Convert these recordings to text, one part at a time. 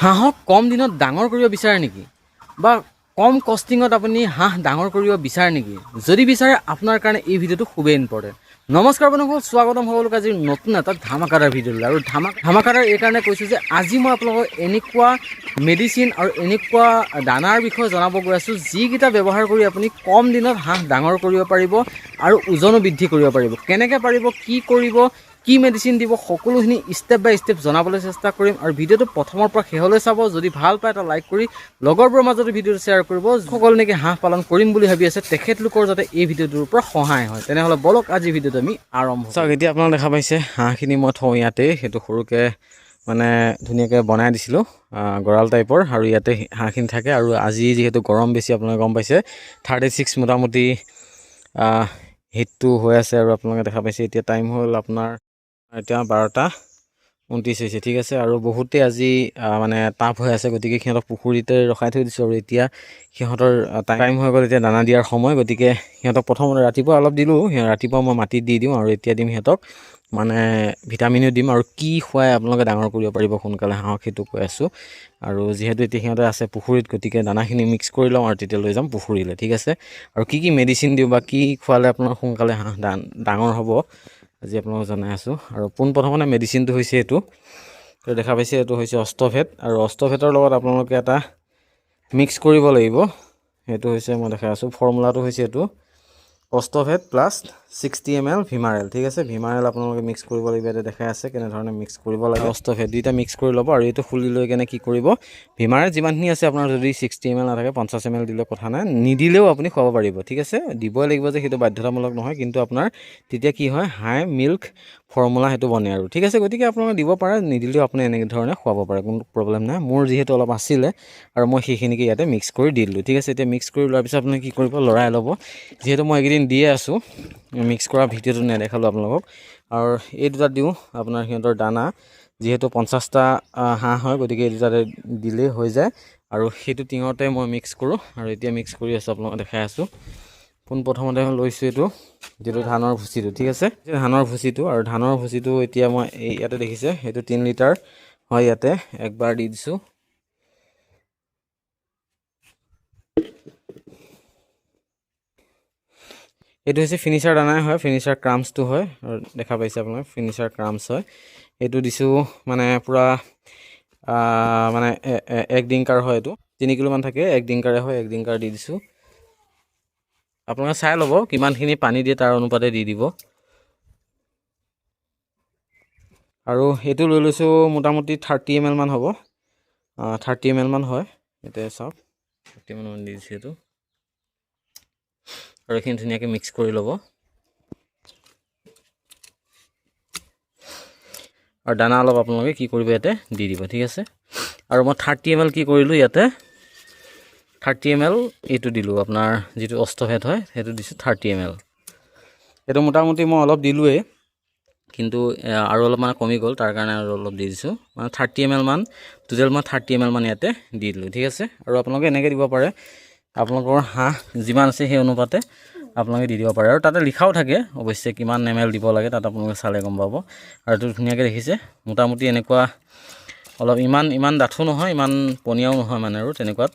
হাঁহক কম দিনত ডাঙৰ কৰিব বিচাৰে নেকি বা কম কষ্টিঙত আপুনি হাঁহ ডাঙৰ কৰিব বিচাৰে নেকি? যদি বিচাৰে আপোনাৰ কাৰণে এই ভিডিঅ'টো খুবেই ইম্পৰ্টেণ্ট। নমস্কাৰ বন্ধুসকল, স্বাগতম সকলোকে আজিৰ নতুন এটা ধামাকাদাৰ ভিডিঅ'লৈ। আৰু ধামাকাদাৰ এই কাৰণে কৈছোঁ যে আজি মই আপোনালোকক এনেকুৱা মেডিচিন আৰু এনেকুৱা দানাৰ বিষয়ে জনাব গৈ আছোঁ যিকেইটা ব্যৱহাৰ কৰি আপুনি কম দিনত হাঁহ ডাঙৰ কৰিব পাৰিব আৰু ওজনো বৃদ্ধি কৰিব পাৰিব। কেনেকৈ পাৰিব, কি কৰিব, কি মেডিচিন দিব, সকলোখিনি ষ্টেপ বাই ষ্টেপ জনাবলৈ চেষ্টা কৰিম। আৰু ভিডিঅ'টো প্ৰথমৰ পৰা শেষলৈ চাব। যদি ভাল পায় এটা লাইক কৰি লগৰবোৰৰ মাজতো ভিডিঅ'টো শ্বেয়াৰ কৰিব। সকলো নেকি হাঁহ পালন কৰিম বুলি ভাবি আছে তেখেতলোকৰ যাতে এই ভিডিঅ'টোৰ পৰা সহায় হয়, তেনেহ'লে বলক আজি ভিডিঅ'টো আমি আৰম্ভ কৰোঁ। চাওক, এতিয়া আপোনালোকে দেখা পাইছে হাঁহখিনি মই থওঁ ইয়াতে, সেইটো সৰুকৈ মানে ধুনীয়াকৈ বনাই দিছিলোঁ গঁৰাল টাইপৰ, আৰু ইয়াতে হাঁহখিনি থাকে। আৰু আজি যিহেতু গৰম বেছি, আপোনালোকে গম পাইছে 36 মোটামুটি হিটটো হৈ আছে। আৰু আপোনালোকে দেখা পাইছে এতিয়া টাইম হ'ল আপোনাৰ এতিয়া 12:29 হৈছে, ঠিক আছে। আৰু বহুতেই আজি মানে তাপ হৈ আছে, গতিকে সিহঁতক পুখুৰীতে ৰখাই থৈ দিছোঁ। আৰু এতিয়া সিহঁতৰ টাইম হৈ গ'ল, এতিয়া দানা দিয়াৰ সময়। গতিকে সিহঁতক প্ৰথমতে ৰাতিপুৱা অলপ দিলোঁ, ৰাতিপুৱা মই মাটিত দি দিওঁ, আৰু এতিয়া দিম সিহঁতক মানে ভিটামিনো দিম। আৰু কি খুৱাই আপোনালোকে ডাঙৰ কৰিব পাৰিব সোনকালে হাঁহক সেইটো কৈ আছোঁ। আৰু যিহেতু এতিয়া সিহঁতে আছে পুখুৰীত, গতিকে দানাখিনি মিক্স কৰি লওঁ আৰু তেতিয়া লৈ যাম পুখুৰীলৈ, ঠিক আছে। আৰু কি মেডিচিন দিওঁ বা কি খোৱালে আপোনাৰ সোনকালে হাঁহ ডাঙৰ হ'ব আজি আপোনালোকক জনাই আছোঁ। আৰু পোনপ্ৰথমতে মেডিচিনটো হৈছে এইটো, তো দেখা পাইছে এইটো হৈছে অষ্টভেট। আৰু অষ্টভেটৰ লগত আপোনালোকে এটা মিক্স কৰিব লাগিব, সেইটো হৈছে মই দেখাই আছোঁ। ফৰ্মুলাটো হৈছে এইটো অষ্টভেট প্লাছ 60 ml ভিমাৰেল, ঠিক আছে। ভিমাৰেল আপোনালোকে মিক্স কৰিব লাগিব, এতিয়া দেখাই আছে কেনেধৰণে মিক্স কৰিব লাগে। অষ্টভেট দুইটা মিক্স কৰি ল'ব, আৰু এইটো খুলি লৈ কেনে কি কৰিব, ভিমাৰেল যিমানখিনি আছে আপোনাৰ যদি 60 ml নাথাকে 50 ml দিলেও কথা নাই, নিদিলেও আপুনি খুৱাব পাৰিব, ঠিক আছে। দিবই লাগিব যে সেইটো বাধ্যতামূলক নহয়, কিন্তু আপোনাৰ তেতিয়া কি হয় হাই মিল্ক ফৰ্মুলা সেইটো বনে আৰু, ঠিক আছে। গতিকে আপোনালোকে দিব পাৰে, নিদিলেও আপুনি এনেকৈ ধৰণে খুৱাব পাৰে, কোনো প্ৰব্লেম নাই। মোৰ যিহেতু অলপ আছিলে আৰু মই সেইখিনিকে ইয়াতে মিক্স কৰি দি দিলোঁ, ঠিক আছে। এতিয়া মিক্স কৰি লোৱাৰ পিছত আপুনি কি কৰিব, লৰাই ল'ব। যিহেতু মই এইকেইদিন দিয়ে আছোঁ, মিক্স কৰা ভিডিঅ'টো নেদেখালোঁ আপোনালোকক। আৰু এই দুটা দিওঁ আপোনাৰ সিহঁতৰ দানা, যিহেতু 50টা হাঁহ হয়, গতিকে এই দুটাতে দিলেই হৈ যায়। আৰু সেইটো টিঙতে মই মিক্স কৰোঁ, আৰু এতিয়া মিক্স কৰি আছোঁ আপোনালোকক দেখাই আছোঁ। পোনপ্ৰথমতে মই লৈছোঁ এইটো যিটো ধানৰ ভুচিটো, ঠিক আছে, ধানৰ ভুচিটো। আৰু ধানৰ ভুচিটো এতিয়া মই এই ইয়াতে দেখিছে সেইটো 3 লিটাৰ হয়, ইয়াতে একবাৰ দি দিছোঁ। এইটো হৈছে ফিনিচাৰ দানাই হয়, ফিনিচাৰ ক্ৰাম্পছটো হয়, আৰু দেখা পাইছে আপোনালোকে ফিনিচাৰ ক্ৰাম্পছ হয়। এইটো দিছোঁ মানে পূৰা মানে 1 ডিংকাৰ হয়, এইটো 3 কিলোমান থাকে, 1 ডিংকাৰে হয়, 1 ডিংকাৰ দি দিছোঁ। আপোনালোকে চাই ল'ব কিমানখিনি পানী দিয়ে তাৰ অনুপাতে দি দিব। আৰু এইটো লৈ লৈছোঁ মোটামুটি 30 ml মান হ'ব, 30 ml মান হয়। এতিয়া চাওক 30 ml মান দি দিছোঁ এইটো, আৰু এইখিনি ধুনীয়াকৈ মিক্স কৰি ল'ব। আৰু দানা অলপ আপোনালোকে কি কৰিব ইয়াতে দি দিব, ঠিক আছে। আৰু মই 30 ml কি কৰিলোঁ ইয়াতে 30 ml এইটো দিলোঁ, আপোনাৰ যিটো অষ্টভেট হয় সেইটো দিছোঁ 30 ml। এইটো মোটামুটি মই অলপ দিলোঁৱেই, কিন্তু আৰু অলপ মানে কমি গ'ল, তাৰ কাৰণে আৰু অলপ দি দিছোঁ, মানে 30 ml মান টোটেল মই 30 ml মান ইয়াতে দি দিলোঁ, ঠিক আছে। আৰু আপোনালোকে এনেকৈ দিব পাৰে, আপোনালোকৰ হাঁহ যিমান আছে সেই অনুপাতে আপোনালোকে দি দিব পাৰে। আৰু তাতে লিখাও থাকে অৱশ্যে কিমান ml দিব লাগে, তাত আপোনালোকে চালে গম পাব। আৰু এইটো ধুনীয়াকৈ দেখিছে মোটামুটি এনেকুৱা অলপ ইমান ডাঠো নহয়, ইমান পনীয়াও নহয়, মানে আৰু তেনেকুৱাত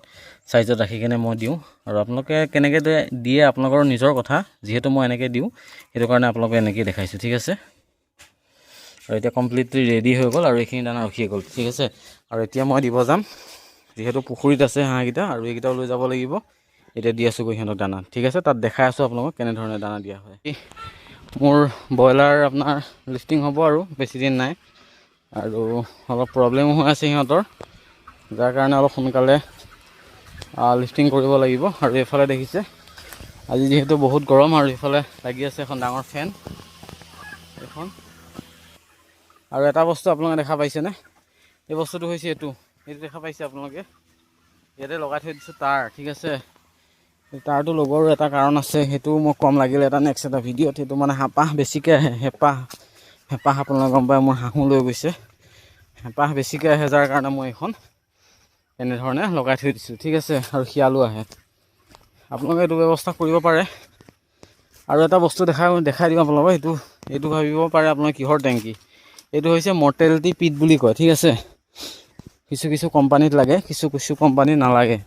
চাইজত ৰাখি কেনে মই দিওঁ। আৰু আপোনালোকে কেনেকৈ দিয়ে আপোনালোকৰ নিজৰ কথা, যিহেতু মই এনেকৈ দিওঁ সেইটো কাৰণে আপোনালোকে এনেকৈ দেখাইছোঁ, ঠিক আছে। আৰু এতিয়া কমপ্লিটলি ৰেডি হৈ গ'ল, আৰু এইখিনি দানা ৰখি গ'ল, ঠিক আছে। আৰু এতিয়া মই দিব যাম, যিহেতু পুখুৰীত আছে হাঁহকেইটা, আৰু এইকেইটাও লৈ যাব লাগিব। এতিয়া দি আছোঁ গৈ সিহঁতক দানা, ঠিক আছে। তাত দেখাই আছোঁ আপোনালোকক কেনেধৰণে দানা দিয়া হয়। মোৰ ব্ৰইলাৰ আপোনাৰ লিফটিং হ'ব আৰু বেছি দিন নাই, আৰু অলপ প্ৰব্লেমো হৈ আছে সিহঁতৰ, যাৰ কাৰণে অলপ সোনকালে লিফটিং কৰিব লাগিব। আৰু এইফালে দেখিছে আজি যিহেতু বহুত গৰম, আৰু এইফালে লাগি আছে এখন ডাঙৰ ফেন এখন। আৰু এটা বস্তু আপোনালোকে দেখা পাইছেনে, এই বস্তুটো হৈছে এইটো দেখা পাইছে আপোনালোকে, ইয়াতে লগাই থৈ দিছোঁ তাৰ, ঠিক আছে। তাৰটো লগৰো এটা কাৰণ আছে, সেইটো মই কম লাগিলে এটা নেক্সট এটা ভিডিঅ'ত। সেইটো মানে হেঁপাহ বেছিকৈ আহে, হেঁপাহ আপোনালোকে গম পায়, মোৰ হাঁহো লৈ গৈছে, হেঁপাহ বেছিকৈ আহে, যাৰ কাৰণে মই এইখন এনেধৰণে লগাই থৈ দিছোঁ, ঠিক আছে। আৰু শিয়ালো আহে, আপোনালোকে এইটো ব্যৱস্থা কৰিব পাৰে। আৰু এটা বস্তু দেখাই দিম আপোনালোকক, এইটো ভাবিব পাৰে আপোনালোকে কিহৰ টেংকি, এইটো হৈছে মৰ্টেলিটি পিট বুলি কয়, ঠিক আছে। কিছু কিছু কোম্পানীত লাগে, কিছু কিছু কোম্পানীত নালাগে।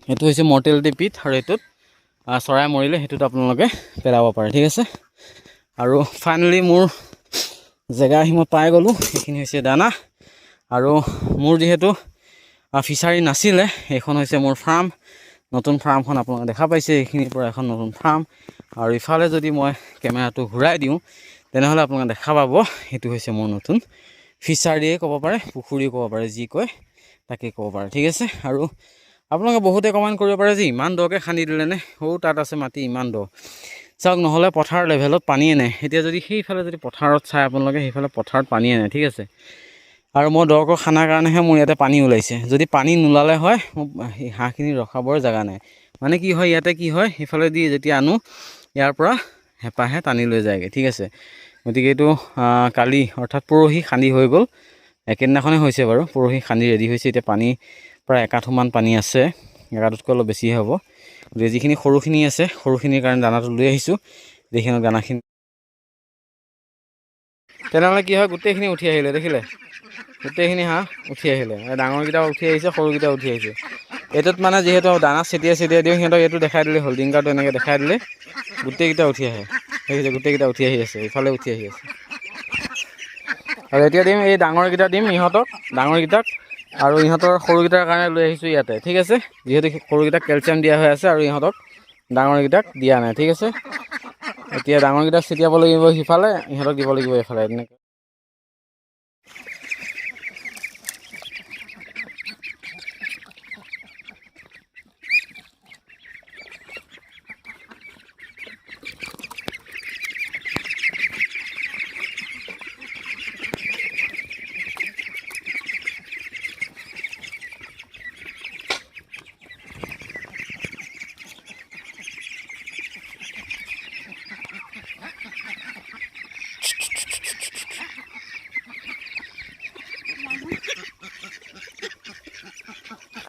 সেইটো হৈছে মৰ্টেলিটি পিট, আৰু এইটোত চৰাই মৰিলে সেইটোত আপোনালোকে পেলাব পাৰে, ঠিক আছে। আৰু ফাইনেলি মোৰ জেগা আহি মই পাই গ'লোঁ। এইখিনি হৈছে দানা, আৰু মোৰ যিহেতু ফিচাৰী নাছিলে, এইখন হৈছে মোৰ ফাৰ্ম। নতুন ফাৰ্মখন আপোনালোকে দেখা পাইছে, এইখিনিৰ পৰা এখন নতুন ফাৰ্ম। আৰু ইফালে যদি মই কেমেৰাটো ঘূৰাই দিওঁ তেনেহ'লে আপোনালোকে দেখা পাব সেইটো হৈছে মোৰ নতুন ফিচাৰীয়ে ক'ব পাৰে, পুখুৰীও ক'ব পাৰে, যি কয় তাকে ক'ব পাৰে, ঠিক আছে। আৰু আপোনালোকে বহুতে কমেণ্ট কৰিব পাৰে যে ইমান দকৈ খান্দি দিলেনে, তাত আছে মাটি ইমান দ। চাওক, নহ'লে পথাৰ লেভেলত পানীয়ে নাই। এতিয়া যদি সেইফালে যদি পথাৰত চাই আপোনালোকে, সেইফালে পথাৰত পানীয়ে নাই, ঠিক আছে। আৰু মই দকৈ খানাৰ কাৰণেহে মোৰ ইয়াতে পানী ওলাইছে। যদি পানী নোলালে হয়, মোক হাঁহখিনি ৰখাবৰ জেগা নাই। মানে কি হয়, ইয়াতে কি হয়, সেইফালেদি যেতিয়া আনো ইয়াৰ পৰা হেঁপাহে টানি লৈ যায়গৈ, ঠিক আছে। গতিকে এইটো কালি অৰ্থাৎ পৰহি খান্দি হৈ গ'ল। একেদিনাখনে হৈছে বাৰু, পৰহি খান্দি ৰেডি হৈছে। এতিয়া পানী প্ৰায় একাঠুমান পানী আছে, একাঠুতকৈ অলপ বেছিহে হ'ব। গতিকে যিখিনি সৰুখিনি আছে, সৰুখিনিৰ কাৰণে দানাটো লৈ আহিছোঁ। যিখিনি দানাখিনি তেনেহ'লে কি হয়, গোটেইখিনি উঠি আহিলে, দেখিলে? গোটেইখিনি হাঁহ উঠি আহিলে। ডাঙৰকেইটা উঠি আহিছে, সৰুকেইটা উঠি আহিছে। এইটোত মানে যিহেতু দানা ছটিয়াই দিওঁ, সিহঁতক এইটো দেখাই দিলে হ'ল, ডিংকাৰটো এনেকৈ দেখাই দিলে গোটেইকেইটা উঠি আহে। দেখিছে, গোটেইকেইটা উঠি আহি আছে, ইফালে উঠি আহি আছে। আৰু এতিয়া দিম এই ডাঙৰকেইটা দিম ইহঁতক, ডাঙৰকেইটাক। আৰু ইহঁতৰ সৰুকেইটাৰ কাৰণে লৈ আহিছোঁ ইয়াতে, ঠিক আছে। যিহেতু সৰুকেইটাক কেলচিয়াম দিয়া হৈ আছে, আৰু ইহঁতক ডাঙৰকেইটাক দিয়া নাই, ঠিক আছে। এতিয়া ডাঙৰকেইটাক ছটিয়াব লাগিব সিফালে, ইহঁতক দিব লাগিব এইফালে, এনেকৈ।